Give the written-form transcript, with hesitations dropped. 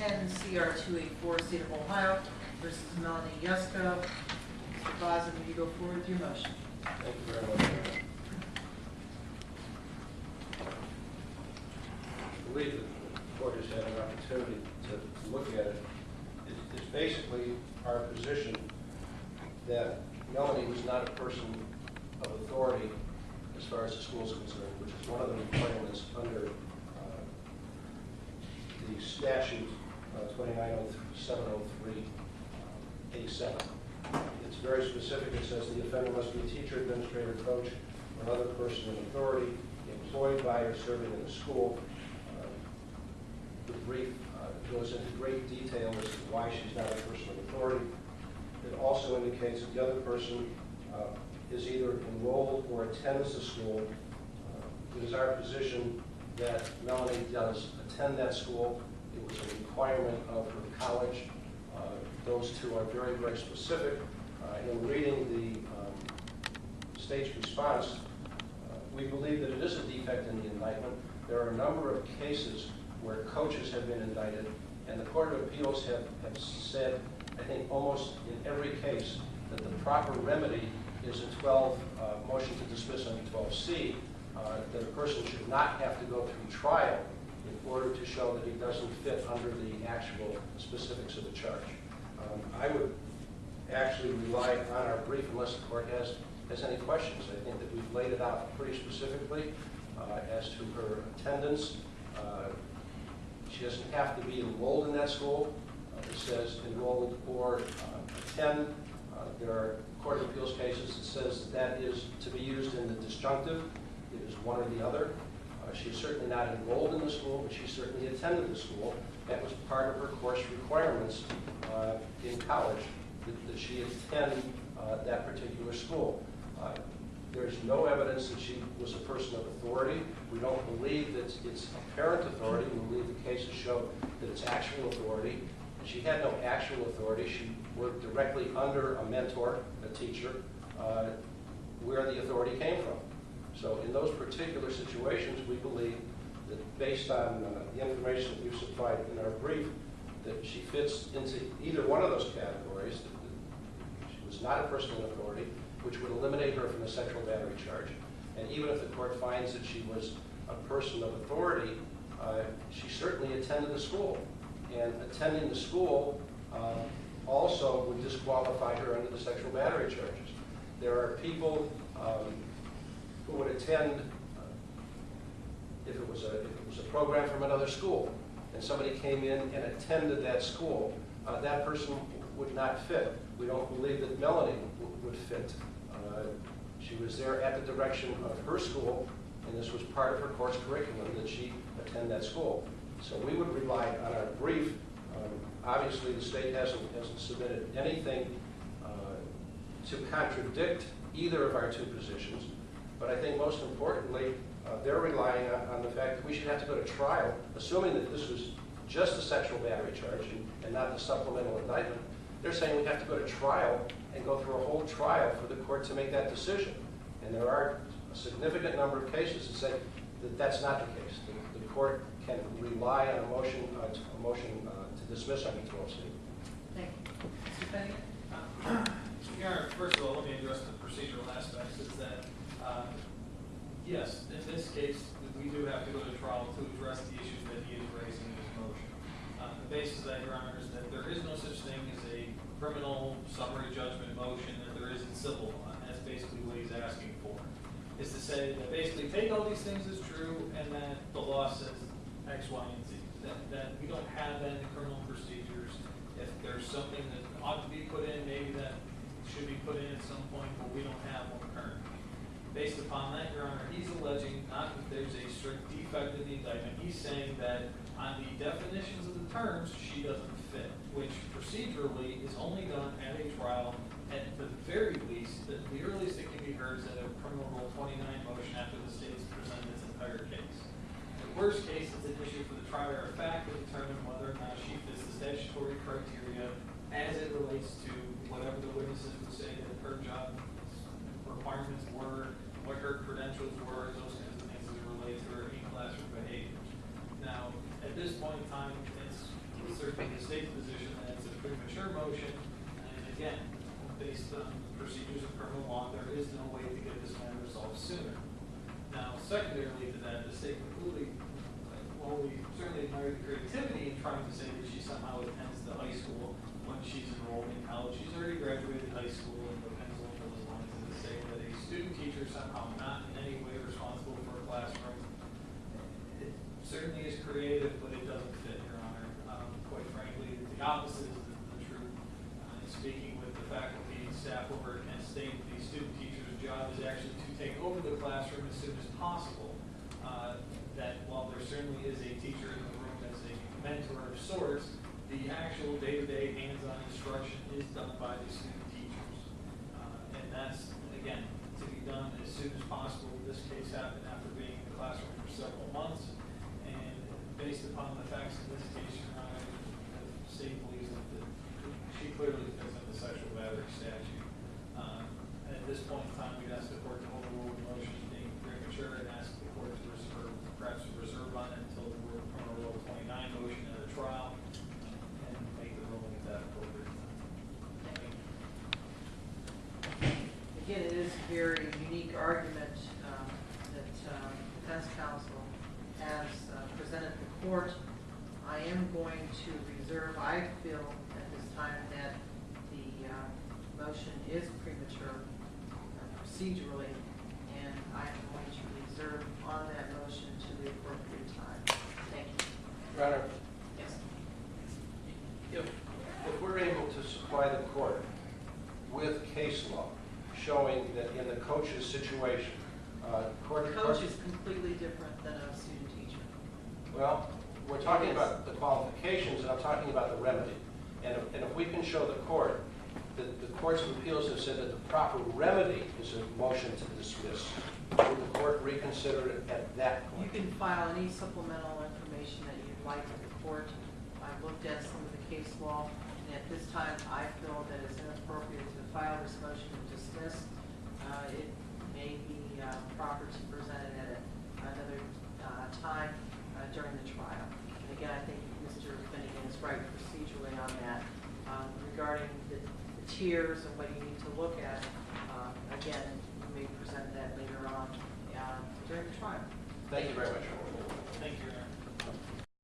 10 CR 284, State of Ohio versus Melanie Yusko. Mr. Bosman, will you go forward with your motion? Thank you very much. I believe that the court has had an opportunity to look at it. It's basically our position that Melanie was not a person of authority as far as the school is concerned, which is one of the requirements under the statute 290703A7. It's very specific. It says the offender must be a teacher, administrator, coach, or another person in authority employed by or serving in the school. The brief goes into great detail as to why she's not a person of authority. It also indicates that the other person is either enrolled or attends the school. It is our position that Melanie does attend that school. It was a requirement of her college. Those two are very, very specific. In reading the state's response, we believe that it is a defect in the indictment. There are a number of cases where coaches have been indicted, and the Court of Appeals have said, I think almost in every case, that the proper remedy is a motion to dismiss under 12C, that a person should not have to go through trial in order to show that he doesn't fit under the actual specifics of the charge. I would actually rely on our brief unless the court has any questions. I think that we've laid it out pretty specifically as to her attendance. She doesn't have to be enrolled in that school. It says enrolled or attend. There are Court of Appeals cases that says that is to be used in the disjunctive. It is one or the other. She's certainly not enrolled in the school, but she certainly attended the school. That was part of her course requirements in college, that she attend that particular school. There's no evidence that she was a person of authority. We don't believe that it's apparent authority. We believe the cases show that it's actual authority. And she had no actual authority. She worked directly under a mentor, a teacher, where the authority came from. So in those particular situations, we believe that based on the information that we've supplied in our brief, that she fits into either one of those categories. She was not a person of authority, which would eliminate her from the sexual battery charge. And even if the court finds that she was a person of authority, she certainly attended the school. And attending the school also would disqualify her under the sexual battery charges. There are people who would attend if it was a program from another school, and somebody came in and attended that school, that person would not fit. We don't believe that Melanie would fit. She was there at the direction of her school, and this was part of her course curriculum that she attend that school. So we would rely on our brief. Obviously, the state hasn't submitted anything to contradict either of our two positions, but I think most importantly, they're relying on the fact that we should have to go to trial, assuming that this was just a sexual battery charge and not the supplemental indictment. They're saying we have to go to trial and go through a whole trial for the court to make that decision. And there are a significant number of cases that say that that's not the case. The court can rely on a motion to dismiss under 12C. Thank you. Mr. Bennigan? Your Honor, first of all, let me address the procedural aspects. Is that, yes, in this case, we do have to go to trial to address the issues that he is raising in his motion. The basis of that, Your Honor, is that there is no such thing as a criminal summary judgment motion that there is in civil law. And that's basically what he's asking for, is to say that basically take all these things as true and that the law says X, Y, and Z. That we don't have that in the criminal procedures. If there's something that ought to be put in, maybe that should be put in at some point, but we don't have one currently. Based upon that, Your Honor, he's alleging not that there's a strict defect in the indictment. He's saying that on the definitions of the terms, she doesn't fit, which procedurally is only done at a trial. At the very least, the earliest it can be heard is at a criminal rule 29 motion after the state's presented its entire case. The worst case is an issue for the trier of fact to determine whether or not she fits the statutory criteria as it relates to whatever the witnesses would say that her job requirements were, what her credentials were, those kinds of things as it relates to her in-classroom behaviors. Now, at this point in time, it's it's certainly the state's position that it's a premature motion, and again, based on the procedures of criminal law, there is no way to get this matter resolved sooner. Now, secondarily to that, the state completely, while we certainly admire the creativity in trying to say that she somehow attends the high school when she's enrolled in college, she's already graduated high school and the pencil into those lines, and to say that a student teacher somehow not in any way responsible for a classroom, it certainly is creative, but it doesn't fit, Your Honor. Quite frankly, the opposite is the truth. Speaking with the faculty and staff over at Kent State, the student teacher's job is actually to take over the classroom as soon as possible. That while there certainly is a teacher in the room as a mentor of sorts, the actual day-to-day hands-on instruction is done by the student teachers. And that's, again, to be done as soon as possible. This case happened after being in the classroom for several months. And based upon the facts of this case, Your Honor, the state believes that she clearly fits in the sexual battery statute. At this point in time, we'd ask the court to overrule the motion being premature and ask the court to reserve, perhaps reserve on it until the criminal rule 29 motion at a trial and make the ruling at that appropriate time. Again, it is a very unique argument that defense counsel has presented the court. I am going to reserve, I feel at this time that the motion is premature procedurally, and I am going to reserve on that motion to the appropriate time. Thank you. Your Honor, Yes. if we're able to supply the court with case law showing that in the coach's situation, Coach is completely different than a student teacher. well, we're talking about the qualifications, and I'm talking about the remedy. And if we can show the court that the courts of appeals have said that the proper remedy is a motion to dismiss, would the court reconsider it at that You point? can file any supplemental information that you'd like with the court. I've looked at some of the case law, and at this time, I feel that it's inappropriate to file this motion to dismiss. It may be proper to present it at another time during the trial. And again, I think Mr. Finnegan is right procedurally on that. Regarding the tiers and what you need to look at, again, you may present that later on during the trial. Thank you very much. Thank you, Your Honor.